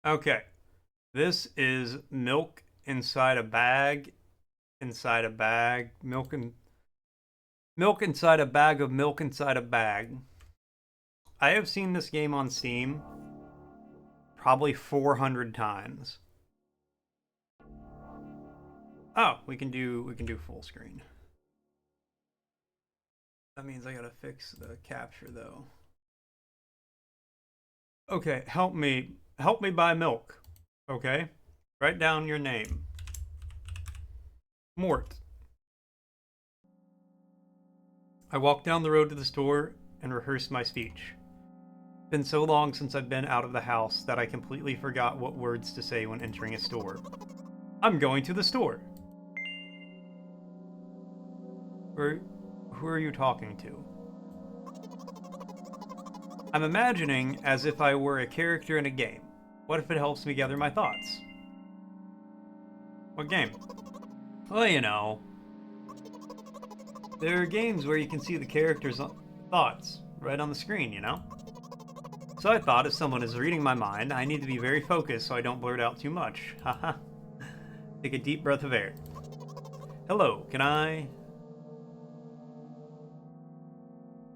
Okay. This is milk inside a bag, inside a bag, milk inside a bag of milk inside a bag. I have seen this game on Steam probably 400 times. Oh, we can do full screen. That means I gotta fix the capture though. Okay, help me. Help me buy milk. Okay? Write down your name. Mort. I walked down the road to the store and rehearsed my speech. It's been so long since I've been out of the house that I completely forgot what words to say when entering a store. I'm going to the store. Who are you talking to? I'm imagining as if I were a character in a game. What if it helps me gather my thoughts? What game? Well, you know, there are games where you can see the character's thoughts right on the screen, you know? So I thought if someone is reading my mind, I need to be very focused so I don't blurt out too much. Haha. Take a deep breath of air. Hello, can I...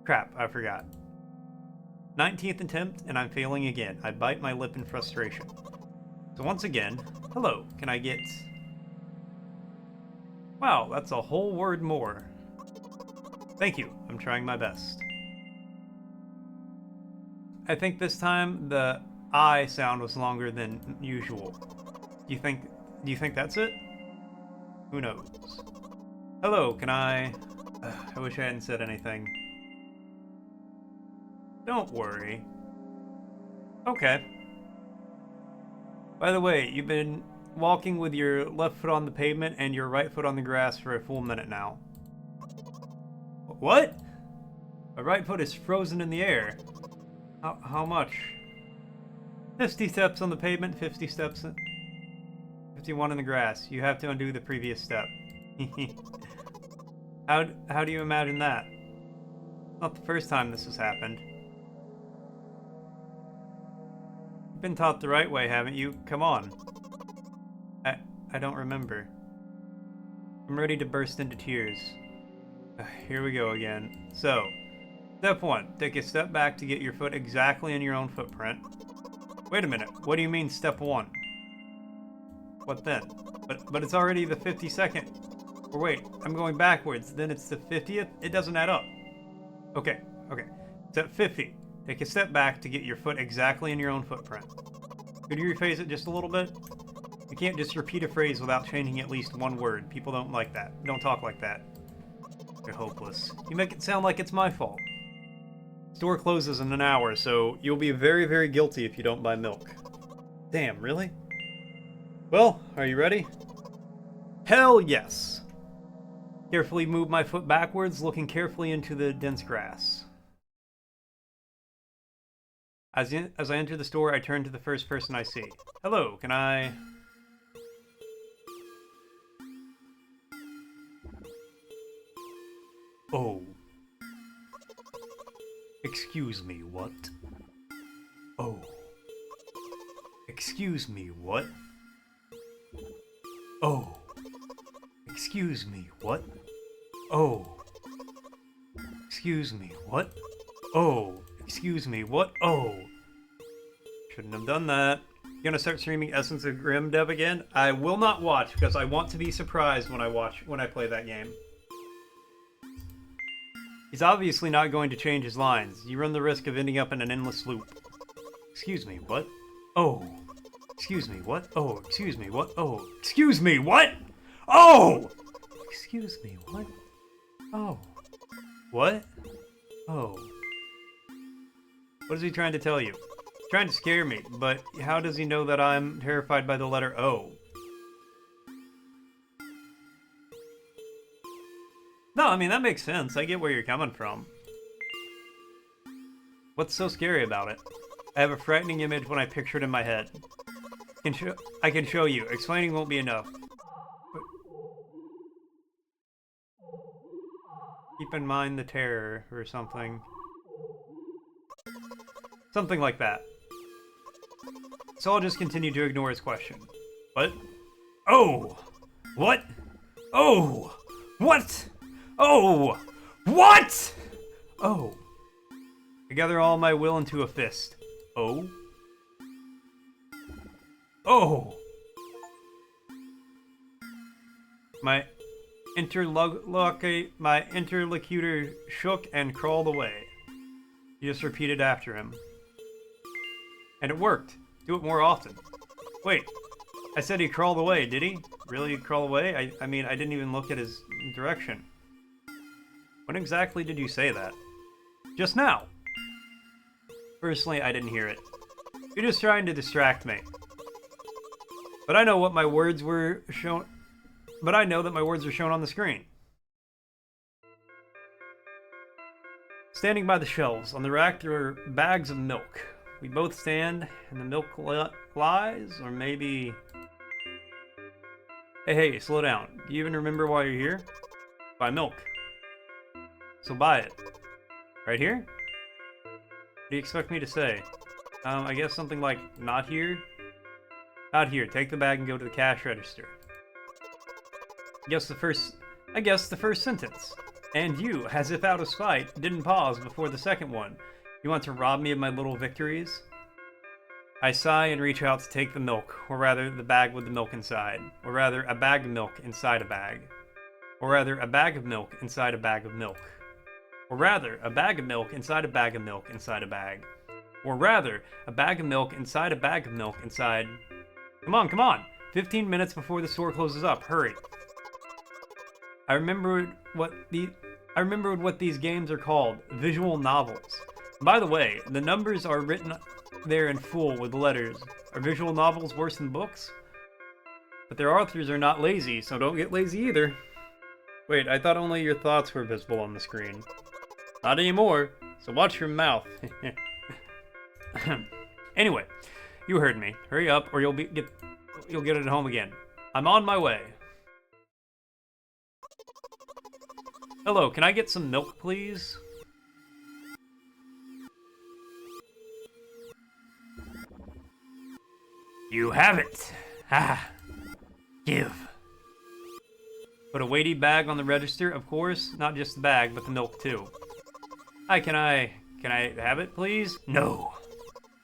Crap, I forgot. 19th attempt, and I'm failing again. I bite my lip in frustration. So once again, hello, can I get... Wow, that's a whole word more. Thank you, I'm trying my best. I think this time the I sound was longer than usual. Do you think that's it? Who knows? Hello, can I... I wish I hadn't said anything. Don't worry. Okay. By the way, you've been walking with your left foot on the pavement and your right foot on the grass for a full minute now. What? My right foot is frozen in the air. How much? 50 steps on the pavement, 50 steps, 51 in the grass. You have to undo the previous step. How do you imagine that? Not the first time this has happened. You've been taught the right way, haven't you? Come on. I don't remember. I'm ready to burst into tears. Here we go again. So, step 1. Take a step back to get your foot exactly in your own footprint. Wait a minute. What do you mean step 1? What then? But it's already the 52nd. Or wait, I'm going backwards. Then it's the 50th? It doesn't add up. Okay. Step 50. Take a step back to get your foot exactly in your own footprint. Could you rephrase it just a little bit? You can't just repeat a phrase without changing at least one word. People don't like that. Don't talk like that. You're hopeless. You make it sound like it's my fault. Store closes in an hour, so you'll be very, very guilty if you don't buy milk. Damn, really? Well, are you ready? Hell yes! Carefully move my foot backwards, looking carefully into the dense grass. As I enter the store, I turn to the first person I see. Hello, can I... Oh. Excuse me, what? Oh. Excuse me, what? Oh. Excuse me, what? Oh. Excuse me, what? Oh. Excuse me, what? Oh. Shouldn't have done that. You gonna start streaming Essence of Grim Dev again? I will not watch because I want to be surprised when I play that game. He's obviously not going to change his lines. You run the risk of ending up in an endless loop. Excuse me, what? Oh. Excuse me, what? Oh, excuse me, what? Oh. Excuse me, what? Oh! Excuse me, what? Oh. What? Oh. What is he trying to tell you? He's trying to scare me, but how does he know that I'm terrified by the letter O? No, I mean, that makes sense. I get where you're coming from. What's so scary about it? I have a frightening image when I picture it in my head. I can show you. Explaining won't be enough. Keep in mind the terror, or something. Something like that. so I'll just continue to ignore his question. What? Oh! What? Oh! What? Oh! What? Oh. I gather all my will into a fist. Oh? Oh! My interlocutor shook and crawled away. He just repeated after him. And it worked. Do it more often. Wait, I said he crawled away, did he? Really crawl away? I mean, I didn't even look at his direction. When exactly did you say that? Just now. Personally, I didn't hear it. You're just trying to distract me. But I know what my words were shown. But I know that my words are shown on the screen. Standing by the shelves, on the rack there are bags of milk. We both stand, and the milk lies, or maybe... Hey, slow down. Do you even remember why you're here? Buy milk. So buy it. Right here? What do you expect me to say? I guess something like, not here? Not here. Take the bag and go to the cash register. I guess the first sentence. And you, as if out of spite, didn't pause before the second one. You want to rob me of my little victories? I sigh and reach out to take the milk, or rather, the bag with the milk inside. Or rather, a bag of milk inside a bag. Or rather, a bag of milk inside a bag of milk. Or rather, a bag of milk inside a bag of milk inside a bag. Or rather, a bag of milk inside a bag of milk inside... Come on, come on! 15 minutes before the store closes up, hurry! I remembered what these games are called, visual novels. By the way, the numbers are written there in full with letters. Are visual novels worse than books? But their authors are not lazy, so don't get lazy either. Wait, I thought only your thoughts were visible on the screen. Not anymore, so watch your mouth. Anyway, you heard me. Hurry up, or you'll get it at home again. I'm on my way. Hello, can I get some milk, please? You have it. Ah, give. Put a weighty bag on the register, of course. Not just the bag, but the milk too. Hi, can I have it, please? No.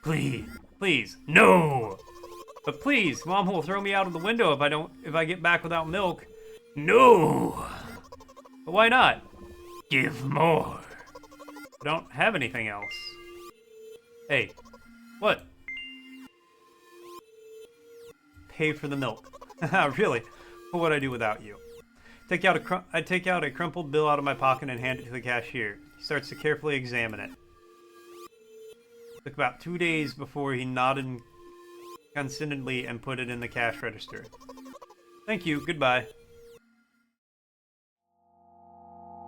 Please, no. But please, Mom will throw me out of the window if I get back without milk. No. But why not? Give more. I don't have anything else. Hey, what? Pay for the milk. Really? What would I do without you? I take out a crumpled bill out of my pocket and hand it to the cashier. He starts to carefully examine it. It took about 2 days before he nodded consentedly and put it in the cash register. Thank you, goodbye.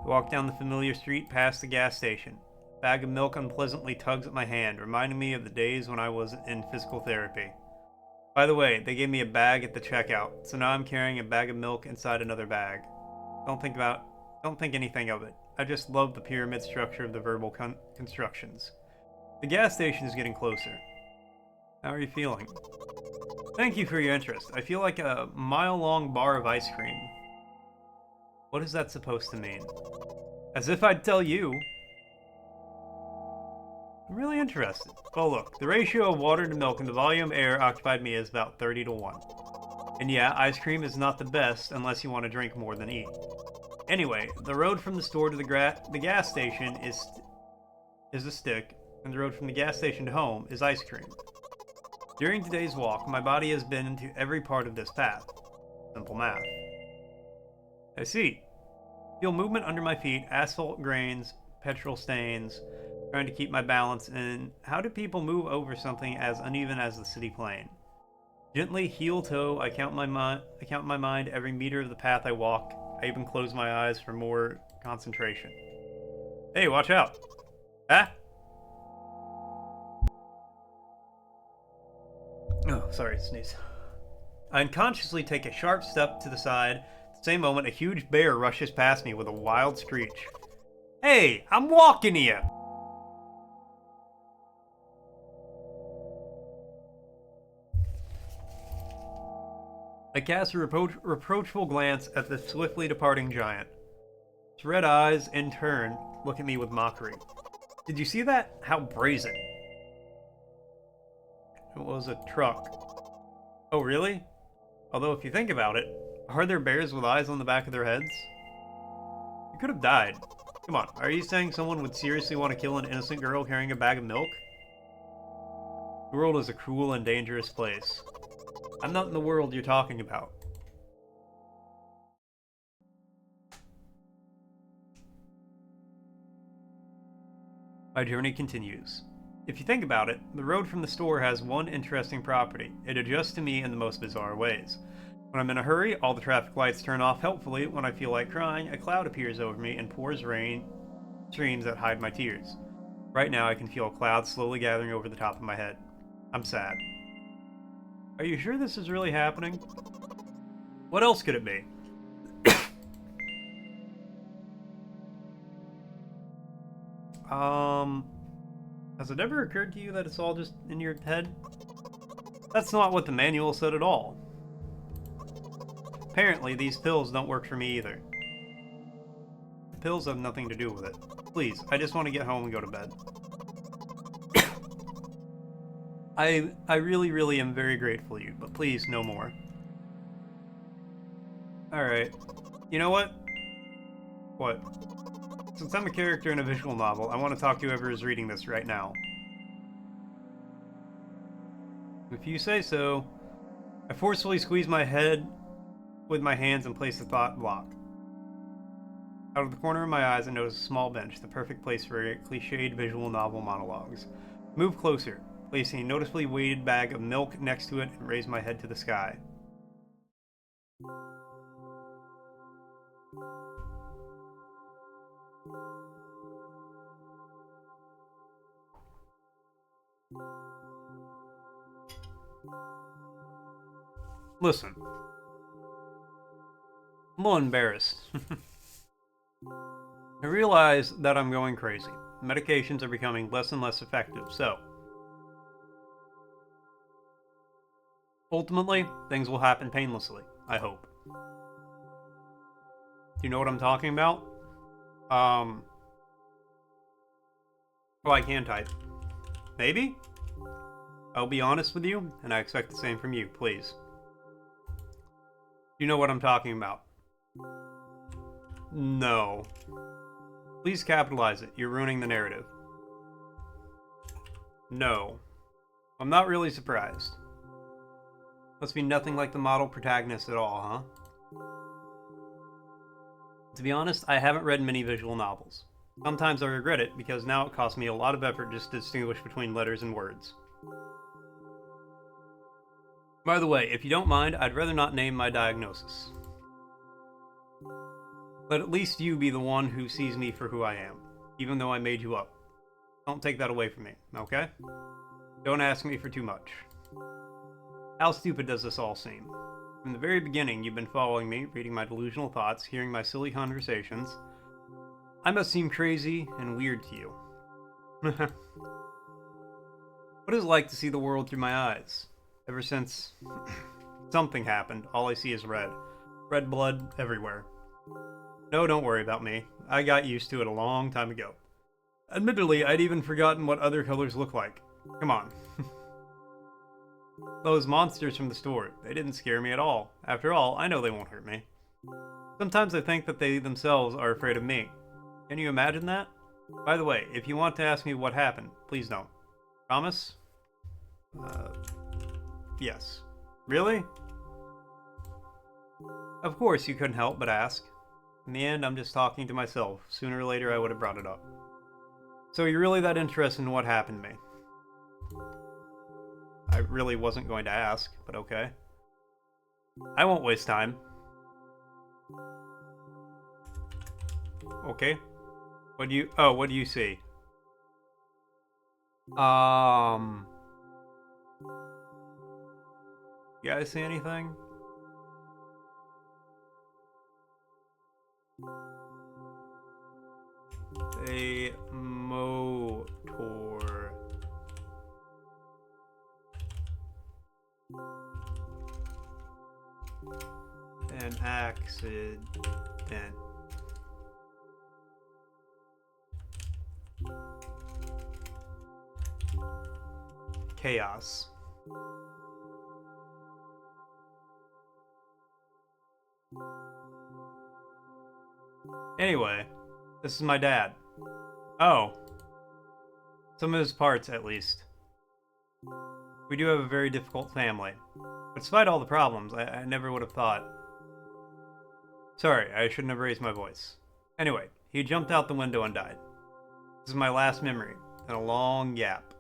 I walk down the familiar street past the gas station. A bag of milk unpleasantly tugs at my hand, reminding me of the days when I was in physical therapy. By the way, they gave me a bag at the checkout, so now I'm carrying a bag of milk inside another bag. Don't think anything of it. I just love the pyramid structure of the verbal constructions. The gas station is getting closer. How are you feeling? Thank you for your interest. I feel like a mile-long bar of ice cream. What is that supposed to mean? As if I'd tell you. I'm really interested. Well, look, the ratio of water to milk and the volume air occupied me is about 30 to 1. And yeah, ice cream is not the best unless you want to drink more than eat. Anyway, the road from the store to the gas station is a stick, and the road from the gas station to home is ice cream. During today's walk, my body has been into every part of this path. Simple math. I see. Feel movement under my feet, asphalt grains, petrol stains, trying to keep my balance, and how do people move over something as uneven as the city plain? Gently, heel-toe, I count in my mind every meter of the path I walk. I even close my eyes for more concentration. Hey, watch out! Ah! Oh, sorry, sneeze. I unconsciously take a sharp step to the side. At the same moment, a huge bear rushes past me with a wild screech. Hey, I'm walking here! I cast a reproachful glance at the swiftly departing giant. Its red eyes, in turn, look at me with mockery. Did you see that? How brazen. It was a truck. Oh, really? Although, if you think about it, are there bears with eyes on the back of their heads? You could have died. Come on, are you saying someone would seriously want to kill an innocent girl carrying a bag of milk? The world is a cruel and dangerous place. I'm not in the world you're talking about. My journey continues. If you think about it, the road from the store has one interesting property. It adjusts to me in the most bizarre ways. When I'm in a hurry, all the traffic lights turn off helpfully. When I feel like crying, a cloud appears over me and pours rain, streams that hide my tears. Right now, I can feel a cloud slowly gathering over the top of my head. I'm sad. Are you sure this is really happening? What else could it be? Has it ever occurred to you that it's all just in your head? That's not what the manual said at all. Apparently, these pills don't work for me either. The pills have nothing to do with it. Please, I just want to get home and go to bed. I really am very grateful to you, but please, no more. Alright. You know what? What? Since I'm a character in a visual novel, I want to talk to whoever is reading this right now. If you say so. I forcefully squeeze my head with my hands and place the thought block. Out of the corner of my eyes, I notice a small bench, the perfect place for cliched visual novel monologues. Move closer, placing a noticeably weighted bag of milk next to it, and raise my head to the sky. Listen. I'm a little embarrassed. I realize that I'm going crazy. Medications are becoming less and less effective, so ultimately, things will happen painlessly, I hope. Do you know what I'm talking about? Well, I can type. Maybe? I'll be honest with you, and I expect the same from you, please. You know what I'm talking about? No. Please capitalize it. You're ruining the narrative. No. I'm not really surprised. Must be nothing like the model protagonist at all, huh? To be honest, I haven't read many visual novels. Sometimes I regret it because now it costs me a lot of effort just to distinguish between letters and words. By the way, if you don't mind, I'd rather not name my diagnosis. Let at least you be the one who sees me for who I am, even though I made you up. Don't take that away from me, okay? Don't ask me for too much. How stupid does this all seem? From the very beginning, you've been following me, reading my delusional thoughts, hearing my silly conversations. I must seem crazy and weird to you. What is it like to see the world through my eyes? Ever since something happened, all I see is red. Red blood everywhere. No, don't worry about me. I got used to it a long time ago. Admittedly, I'd even forgotten what other colors look like. Come on. Those monsters from the store, they didn't scare me at all. After all, I know they won't hurt me. Sometimes I think that they themselves are afraid of me. Can you imagine that? By the way, if you want to ask me what happened, please don't. Promise? Yes. Really? Of course, you couldn't help but ask. In the end, I'm just talking to myself. Sooner or later, I would have brought it up. So you're really that interested in what happened to me? I really wasn't going to ask, but okay. I won't waste time. Okay. What do you see? You guys see anything? A motor. An accident. Chaos. Anyway, this is my dad. Oh. Some of his parts, at least. We do have a very difficult family. But despite all the problems, I never would have thought. Sorry, I shouldn't have raised my voice. Anyway, he jumped out the window and died. This is my last memory, in a long gap.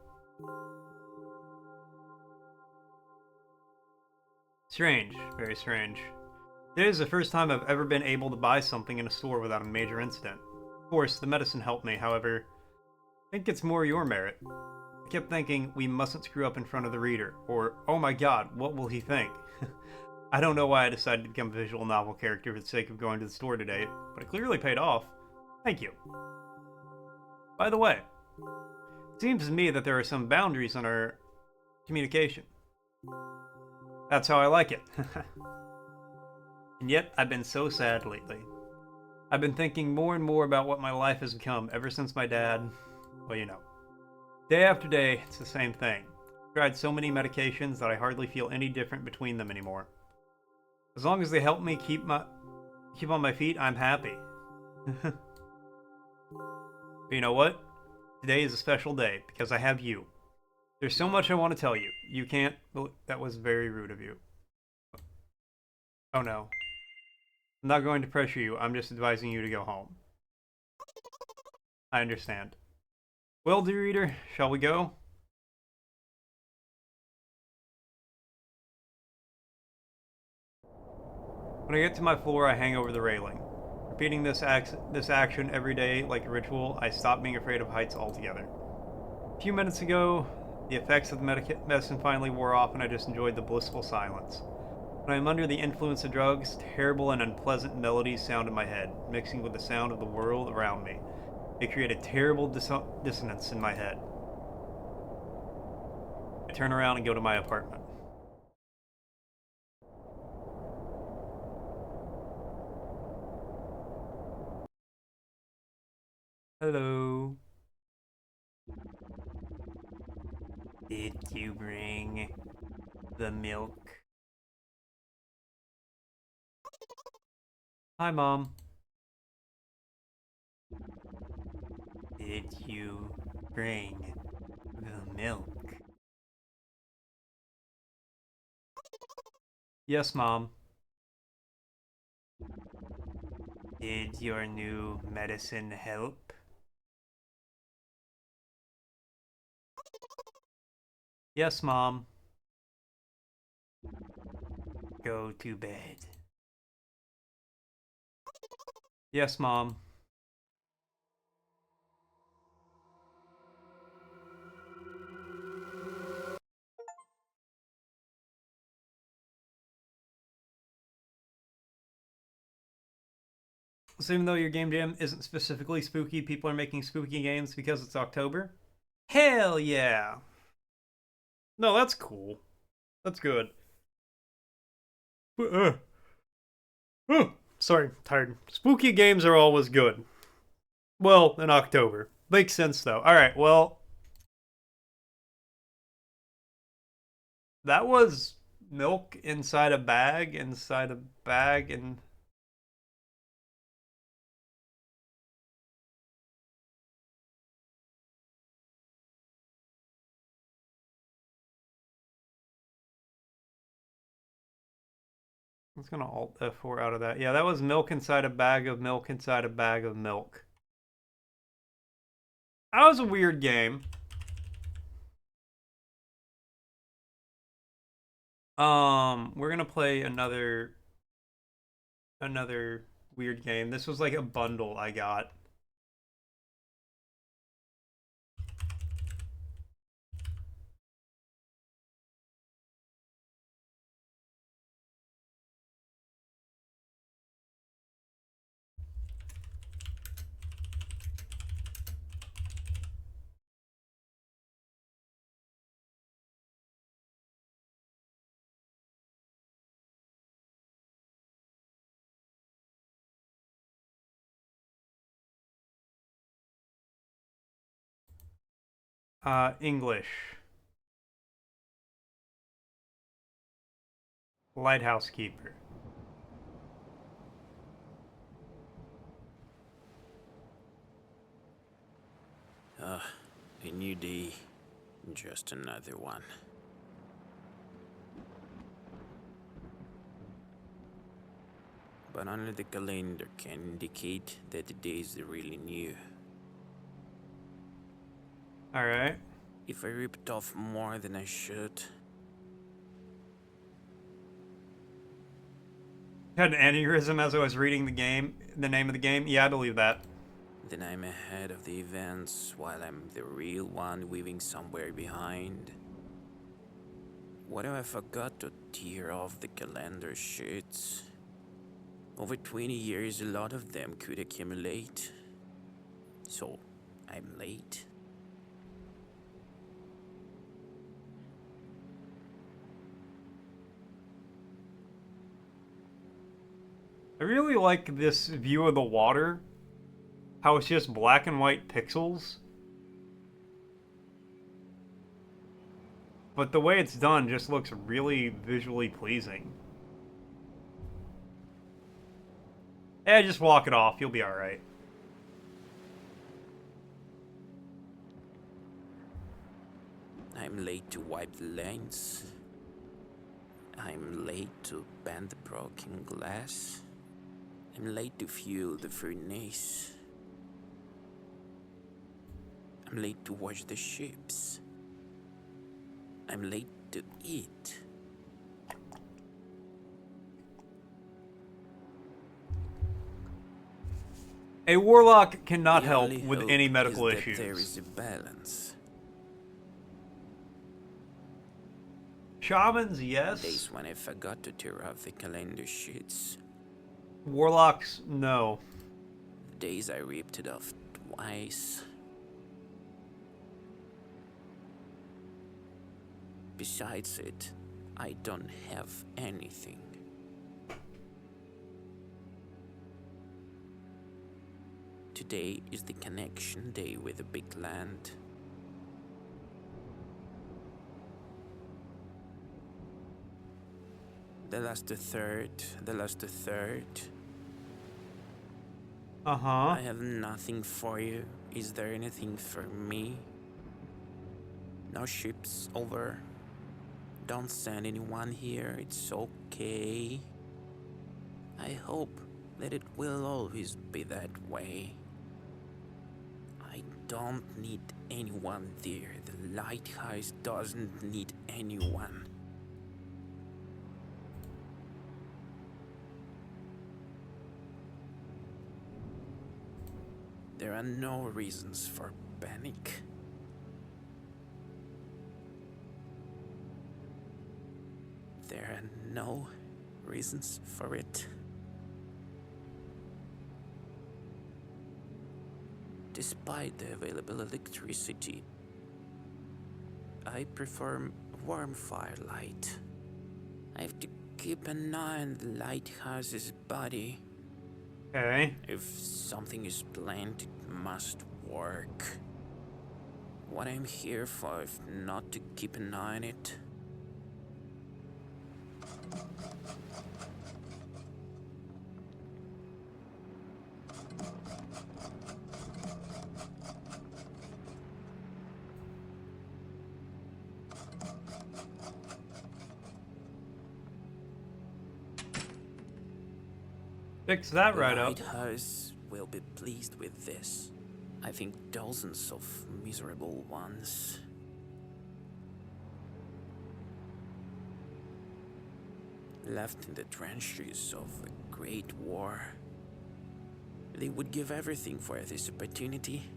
Strange, very strange. Today is the first time I've ever been able to buy something in a store without a major incident. Of course, the medicine helped me, however, I think it's more your merit. I kept thinking, we mustn't screw up in front of the reader, or, oh my god, what will he think? I don't know why I decided to become a visual novel character for the sake of going to the store today, but it clearly paid off. Thank you. By the way, it seems to me that there are some boundaries in our communication. That's how I like it. And yet, I've been so sad lately. I've been thinking more and more about what my life has become ever since my dad, well, you know. Day after day, it's the same thing. I've tried so many medications that I hardly feel any different between them anymore. As long as they help me keep on my feet, I'm happy. But you know what? Today is a special day because I have you. There's so much I want to tell you. You can't... That was very rude of you. Oh no. I'm not going to pressure you. I'm just advising you to go home. I understand. Well, dear reader, shall we go? When I get to my floor, I hang over the railing. Repeating this action every day like a ritual, I stop being afraid of heights altogether. A few minutes ago, the effects of the medicine finally wore off and I just enjoyed the blissful silence. When I am under the influence of drugs, terrible and unpleasant melodies sound in my head, mixing with the sound of the world around me. They create a terrible dissonance in my head. I turn around and go to my apartment. Hello. Did you bring the milk? Hi, Mom. Did you bring the milk? Yes, Mom. Did your new medicine help? Yes, Mom. Go to bed. Yes, Mom. So even though your game jam isn't specifically spooky, people are making spooky games because it's October? Hell yeah! No, that's cool. That's good. Oh, sorry, tired. Spooky games are always good. Well, in October. Makes sense, though. Alright, well... That was milk inside a bag, and... I'm just gonna Alt F4 out of that. Yeah, that was milk inside a bag of milk inside a bag of milk. That was a weird game. We're gonna play another weird game. This was like a bundle I got. English. Lighthouse keeper. A new day, just another one. But only the calendar can indicate that the days are really new. Alright. If I ripped off more than I should, Had an aneurysm as I was reading the name of the game. Yeah, I believe that. then I'm ahead of the events while I'm the real one weaving somewhere behind. What if I forgot to tear off the calendar sheets? Over 20 years, a lot of them could accumulate. So, I'm late. I really like this view of the water. How it's just black and white pixels. But the way it's done just looks really visually pleasing. Eh, just walk it off. You'll be alright. I'm late to wipe the lanes. I'm late to bend the broken glass. I'm late to fuel the furnace. I'm late to wash the ships. I'm late to eat. A warlock cannot The help only with hope any medical is that issues. there is a balance. Shamans, yes. Days when I forgot to tear off the calendar sheets. Warlocks, no. Days I ripped it off twice. Besides it, I don't have anything. Today is the connection day with the big land. The last third. Uh-huh. I have nothing for you. Is there anything for me? No ships over. Don't send anyone here, it's okay. I hope that it will always be that way. I don't need anyone there. The lighthouse doesn't need anyone. There are no reasons for panic. There are no reasons for it. Despite the available electricity, I prefer warm firelight. I have to keep an eye on the lighthouse's body. Okay. If something is planned, it must work. What I'm here for, if not to keep an eye on it. Fix that right up. Lighthouse will be pleased with this. I think dozens of miserable ones. Left in the trenches of a great war. They would give everything for this opportunity.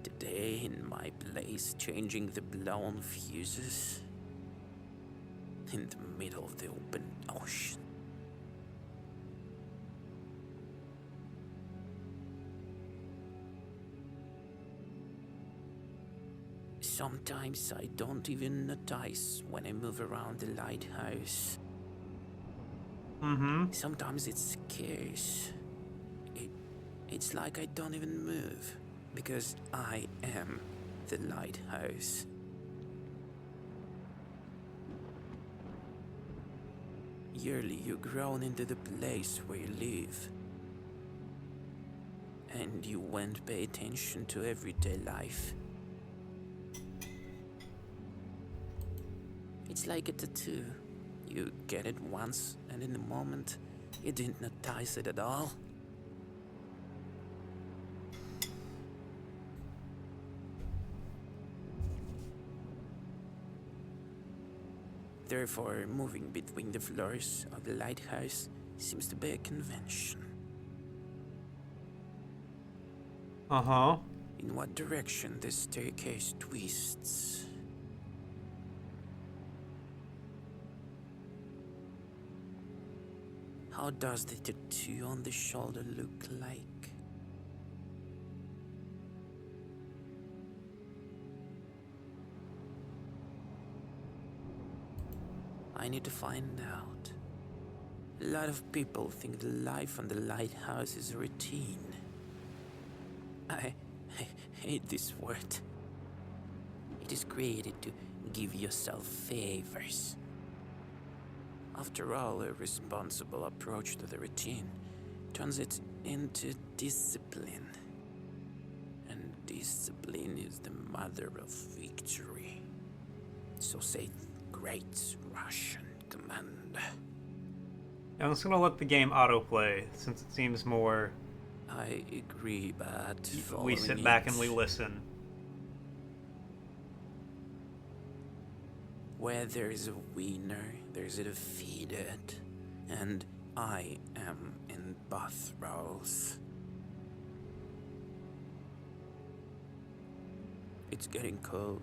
Today, in my place, changing the blown fuses. In the middle of the open ocean. Sometimes I don't even notice when I move around the lighthouse. Mm-hmm. Sometimes it scares. It It's like I don't even move, because I am the lighthouse. Yearly, you're grown into the place where you live. And you won't pay attention to everyday life. It's like a tattoo. You get it once, and in a moment, you didn't notice it at all. Therefore, moving between the floors of the lighthouse seems to be a convention. Uh-huh. In what direction the staircase twists. How does the tattoo on the shoulder look like? I need to find out. A lot of people think the life on the lighthouse is a routine. I hate this word. It is created to give yourself favors. After all, a responsible approach to the routine turns it into discipline. And discipline is the mother of victory. So say great Russian commander. I'm just gonna let the game autoplay, since it seems more... I agree, but we sit back and we listen. Where there is a winner, there is a defeated. And I am in both roles. It's getting cold.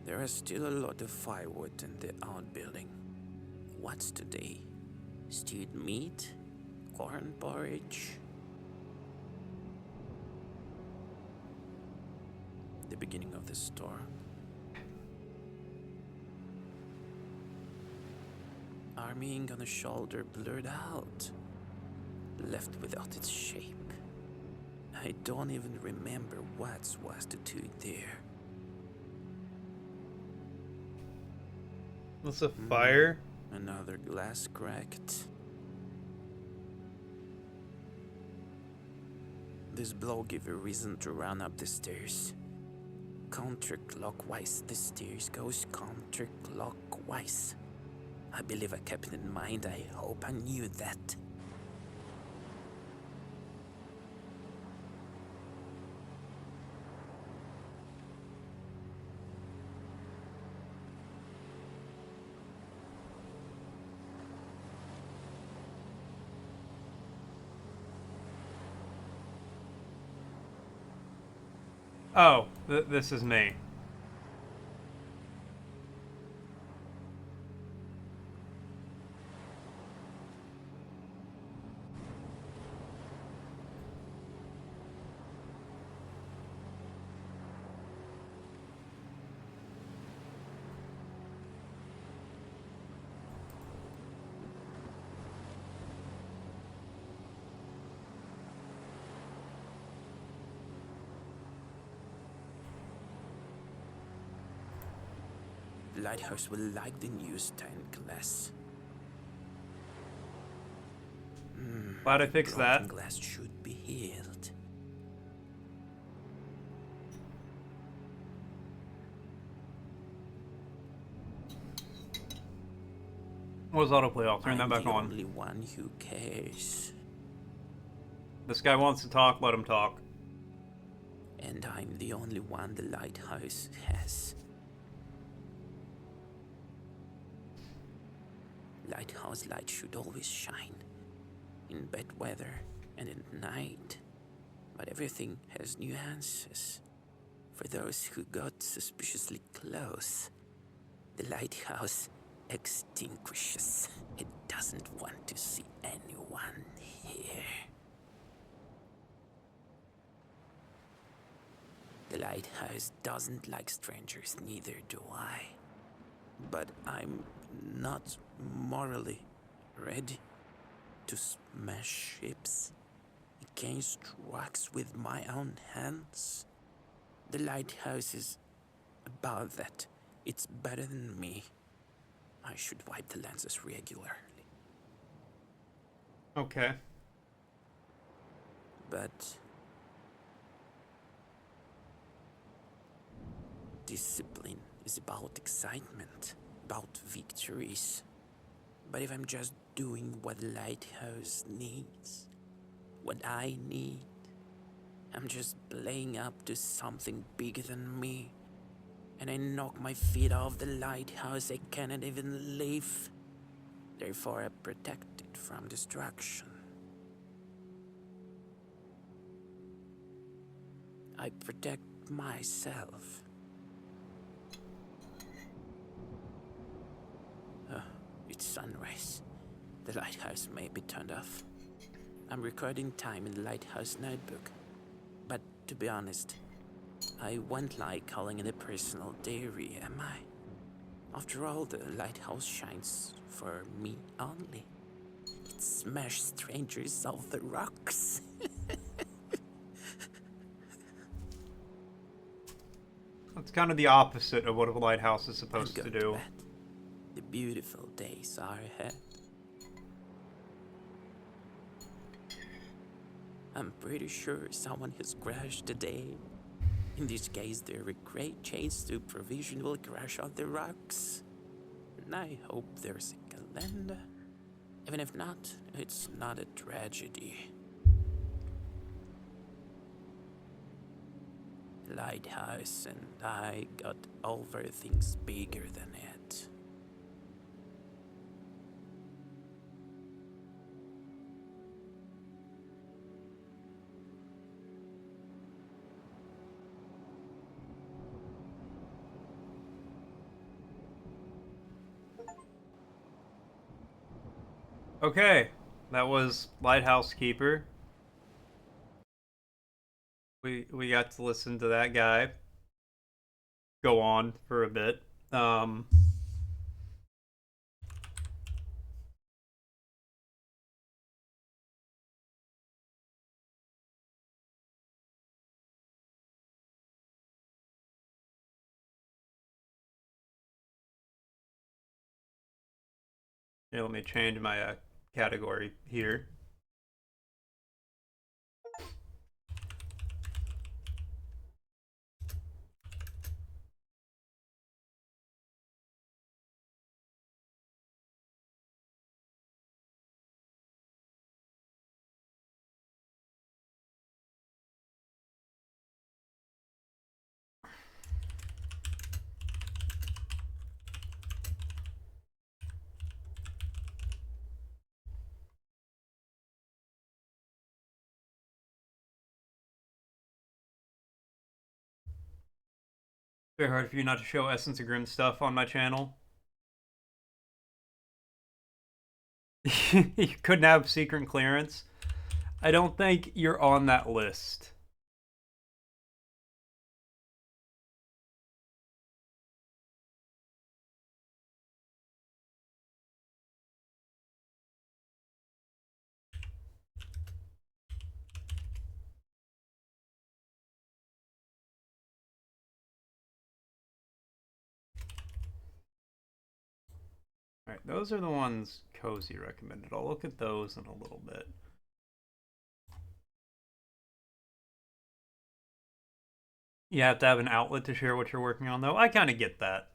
There is still a lot of firewood in the outbuilding. What's today? Stewed meat? Corn porridge? The beginning of the storm. Arming on a shoulder blurred out, left without its shape. I don't even remember what was tattooed there. What's a fire? Another glass cracked. This blow gave a reason to run up the stairs. Counterclockwise, the stairs goes counterclockwise. I believe I kept it in mind. I hope I knew that. Oh, this is me. The lighthouse will like the new stained glass. Glad I fixed that. Broken glass should be healed. What was autoplay? I'll turn that back I'm on. the only one who cares. This guy wants to talk, let him talk. And I'm the only one the lighthouse has. Lighthouse light should always shine. In bad weather and at night. But everything has nuances. For those who got suspiciously close, the lighthouse extinguishes. It doesn't want to see anyone here. The lighthouse doesn't like strangers, neither do I. But I'm not morally ready to smash ships against rocks with my own hands. The lighthouse is above that. It's better than me. I should wipe the lenses regularly. Okay. But discipline is about excitement, about victories. But if I'm just doing what the lighthouse needs, what I need, I'm just playing up to something bigger than me. And I knock my feet off the lighthouse, I cannot even live. Therefore I protect it from destruction. I protect myself. It's sunrise. The lighthouse may be turned off. I'm recording time in the lighthouse notebook. But to be honest, I won't like calling it a personal diary, am I? After all, the lighthouse shines for me only. It smashed strangers off the rocks. That's kind of the opposite of what a lighthouse is supposed to I'm do. going to bed. The beautiful days are ahead. I'm pretty sure someone has crashed today. In this case, there are great chance to provisionally crash on the rocks. And I hope there's a calendar. Even if not, it's not a tragedy. Lighthouse and I got over things bigger than it. Okay, that was Lighthouse Keeper. We got to listen to that guy go on for a bit. Here, let me change my category here. Very hard for you not to show Essence of Grim stuff on my channel. You couldn't have secret clearance. I don't think you're on that list. Alright, those are the ones Cozy recommended. I'll look at those in a little bit. You have to have an outlet to share what you're working on, though. I kind of get that.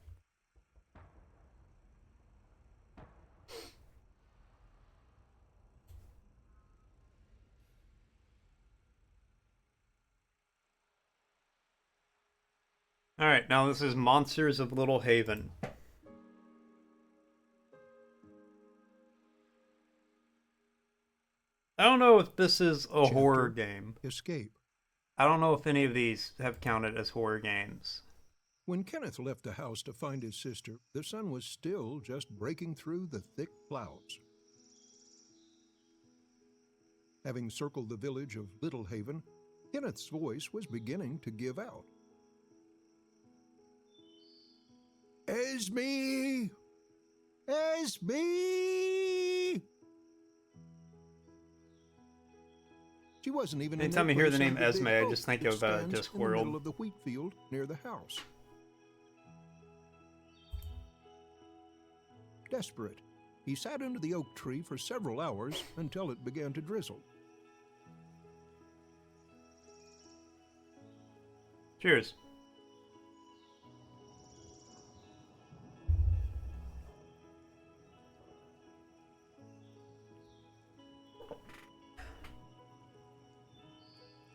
Alright, now this is Monsters of Little Haven. I don't know if this is a horror game. Escape. I don't know if any of these have counted as horror games. When Kenneth left the house to find his sister, the sun was still just breaking through the thick clouds. Having circled the village of Little Haven, Kenneth's voice was beginning to give out. Esme! Esme! She wasn't even Anytime in I hear the place name under Esme, big I oak just think that of stands Discworld. in the middle of the wheat field near the house. Desperate, he sat under the oak tree for several hours until it began to drizzle. Cheers.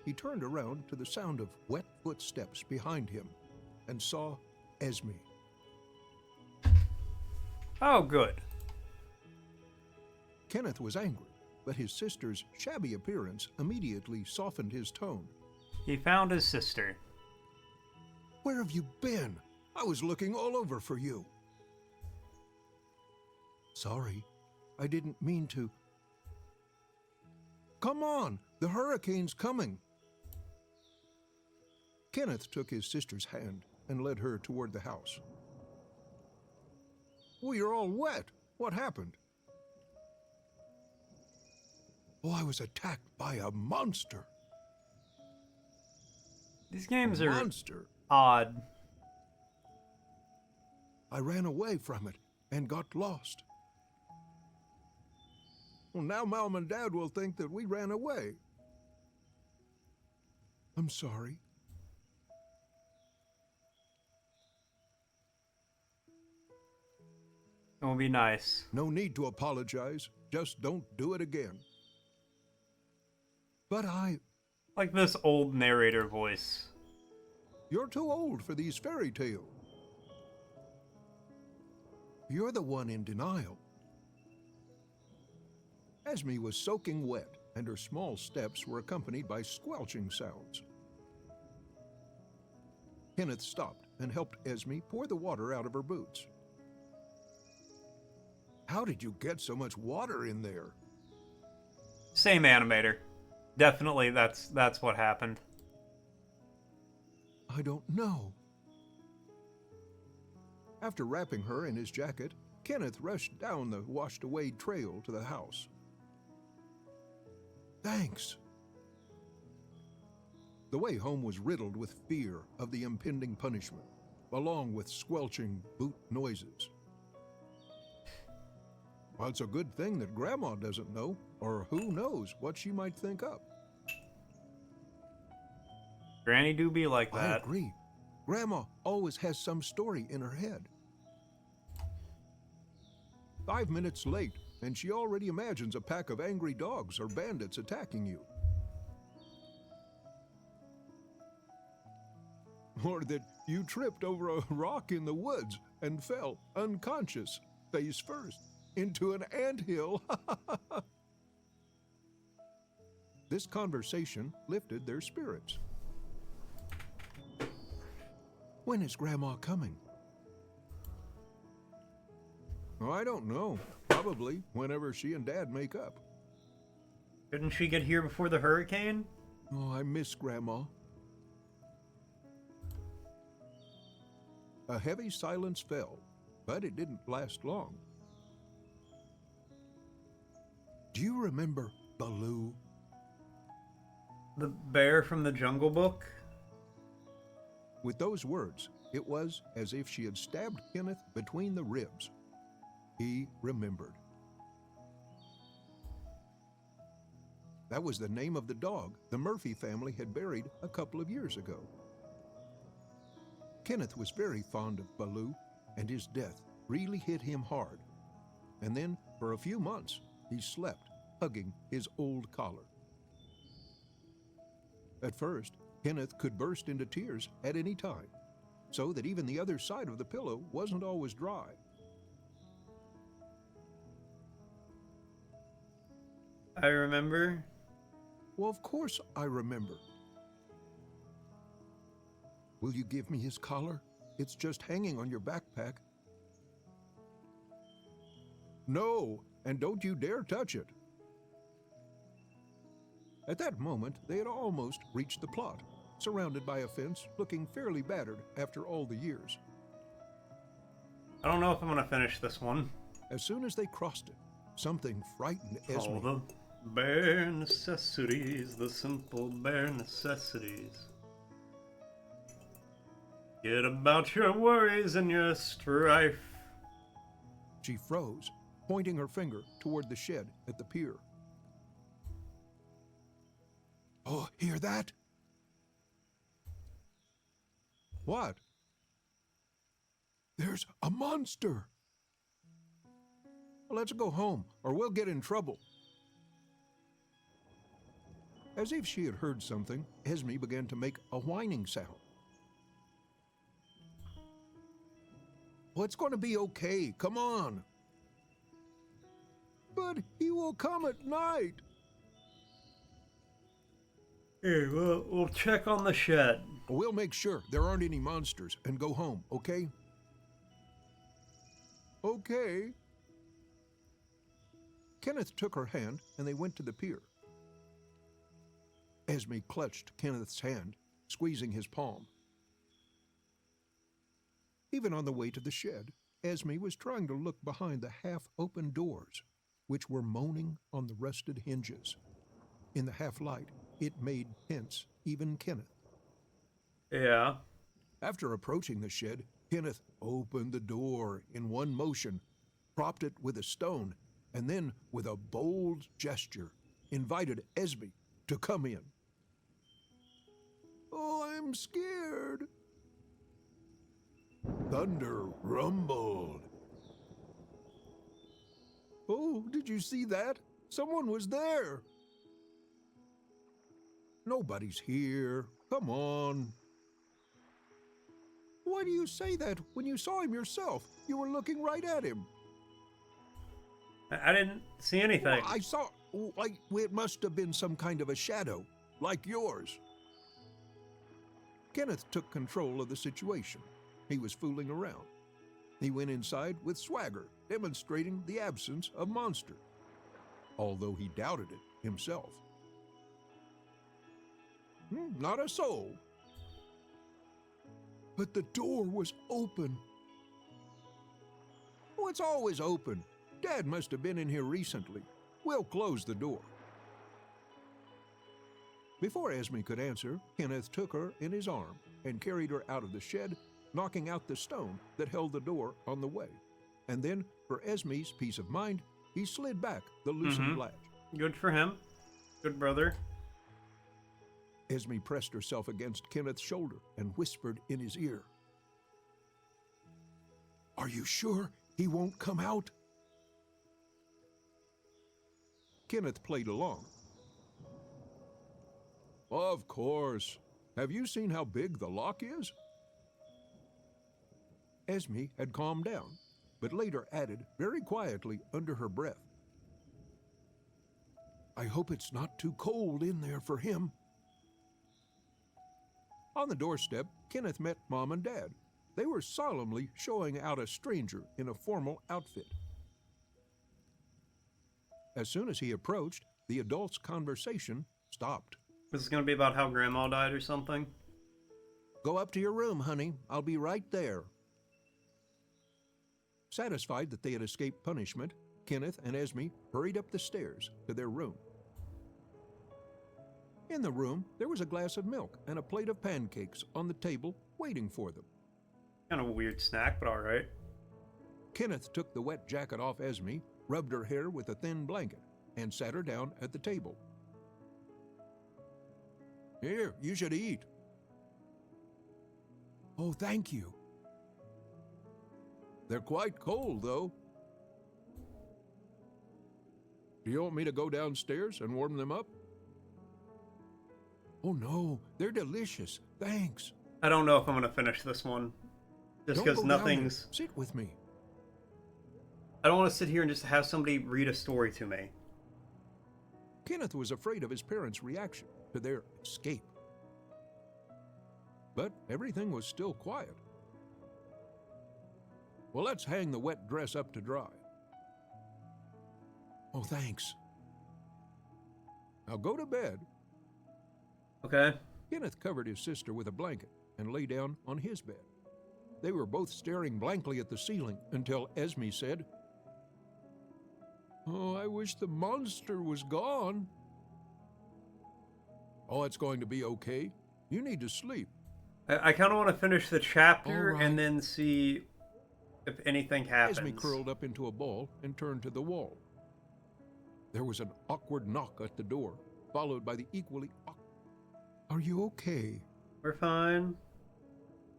He turned around to the sound of wet footsteps behind him and saw Esme. Oh, good. Kenneth was angry, but his sister's shabby appearance immediately softened his tone. He found his sister. Where have you been? I was looking all over for you. Sorry, I didn't mean to. Come on, the hurricane's coming. Kenneth took his sister's hand and led her toward the house. Well, you're all wet. What happened? Oh, I was attacked by a monster. These games A are monster. odd. I ran away from it and got lost. Well, now Mom and Dad will think that we ran away. I'm sorry. It will be nice. No need to apologize. Just don't do it again. But Like this old narrator voice. you're too old for these fairy tales. You're the one in denial. Esme was soaking wet, and her small steps were accompanied by squelching sounds. Kenneth stopped and helped Esme pour the water out of her boots. How did you get so much water in there? Same animator. Definitely that's what happened. I don't know. After wrapping her in his jacket, Kenneth rushed down the washed-away trail to the house. Thanks. The way home was riddled with fear of the impending punishment, along with squelching boot noises. Well, it's a good thing that Grandma doesn't know, or who knows what she might think up. Granny do be like I that. agree. Grandma always has some story in her head. 5 minutes late, and she already imagines a pack of angry dogs or bandits attacking you. Or that you tripped over a rock in the woods and fell unconscious, face first, into an anthill. This conversation lifted their spirits. When is Grandma coming? Oh, I don't know. Probably whenever she and Dad make up. Couldn't she get here before the hurricane? Oh, I miss Grandma. A heavy silence fell, but it didn't last long. Do you remember Baloo? The bear from the Jungle Book? With those words, it was as if she had stabbed Kenneth between the ribs. He remembered. That was the name of the dog the Murphy family had buried a couple of years ago. Kenneth was very fond of Baloo, and his death really hit him hard. And then, for a few months, he slept, hugging his old collar. At first, Kenneth could burst into tears at any time, so that even the other side of the pillow wasn't always dry. I remember. Well, of course I remember. Will you give me his collar? It's just hanging on your backpack. No, and don't you dare touch it. At that moment, they had almost reached the plot, surrounded by a fence, looking fairly battered after all the years. I don't know if I'm gonna finish this one. As soon as they crossed it, something frightened Esme. Oh, Bare necessities, the simple bare necessities. Get about your worries and your strife. She froze, pointing her finger toward the shed at the pier. Oh, hear that? What? There's a monster. Let's go home, or we'll get in trouble. As if she had heard something, Esme began to make a whining sound. Oh, it's going to be okay. Come on. But he will come at night. Here, we'll check on the shed. We'll make sure there aren't any monsters and go home, okay? Okay. Kenneth took her hand and they went to the pier. Esme clutched Kenneth's hand, squeezing his palm. Even on the way to the shed, Esme was trying to look behind the half-open doors, which were moaning on the rusted hinges. In the half-light, it made tense even Kenneth. Yeah. After approaching the shed, Kenneth opened the door in one motion, propped it with a stone, and then, with a bold gesture, invited Esme to come in. Oh, I'm scared. Thunder rumbled. Oh, did you see that? Someone was there. Nobody's here. Come on. Why do you say that when you saw him yourself? You were looking right at him. I didn't see anything. Well, I saw, like, it must have been some kind of a shadow, like yours. Kenneth took control of the situation. He was fooling around. He went inside with swagger, demonstrating the absence of monster, although he doubted it himself. Not a soul. But the door was open. Oh, it's always open. Dad must have been in here recently. We'll close the door. Before Esme could answer, Kenneth took her in his arm and carried her out of the shed, knocking out the stone that held the door on the way. And then, for Esme's peace of mind, he slid back the loosened latch. Good for him. Good brother. Esme pressed herself against Kenneth's shoulder and whispered in his ear. Are you sure he won't come out? Kenneth played along. Of course. Have you seen how big the lock is? Esme had calmed down, but later added very quietly under her breath. I hope it's not too cold in there for him. On the doorstep, Kenneth met Mom and Dad. They were solemnly showing out a stranger in a formal outfit. As soon as he approached, the adults' conversation stopped. This is going to be about how Grandma died or something? Go up to your room, honey. I'll be right there. Satisfied that they had escaped punishment, Kenneth and Esme hurried up the stairs to their room. In the room, there was a glass of milk and a plate of pancakes on the table waiting for them. Kind of a weird snack, but alright. Kenneth took the wet jacket off Esme, rubbed her hair with a thin blanket, and sat her down at the table. Here, you should eat. Oh, thank you. They're quite cold, though. Do you want me to go downstairs and warm them up? Oh, no, they're delicious. Thanks. I don't know if I'm going to finish this one. Just because nothing's... Sit with me. I don't want to sit here and just have somebody read a story to me. Kenneth was afraid of his parents' reaction to their escape. But everything was still quiet. Well, let's hang the wet dress up to dry. Oh, thanks. Now go to bed. Okay. Kenneth covered his sister with a blanket and lay down on his bed. They were both staring blankly at the ceiling until Esme said, Oh, I wish the monster was gone. Oh, it's going to be okay. You need to sleep. I kind of want to finish the chapter All right. and then see if anything happens. Esme curled up into a ball and turned to the wall. There was an awkward knock at the door, followed by the equally awkward... Are you okay? We're fine.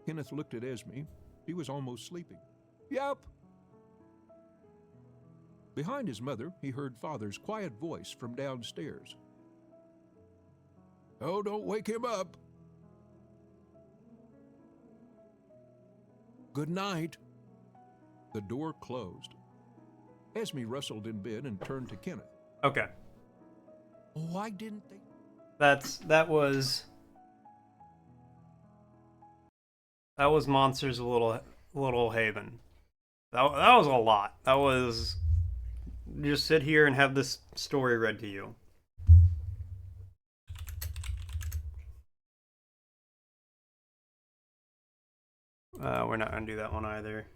Kenneth looked at Esme. He was almost sleeping. Yep. Behind his mother, he heard Father's quiet voice from downstairs. Oh, don't wake him up. Good night. The door closed. Esme rustled in bed and turned to Kenneth. Okay. Why didn't they... That was Monsters of Little Haven. That was a lot. That was just sit here and have this story read to you. We're not gonna do that one either.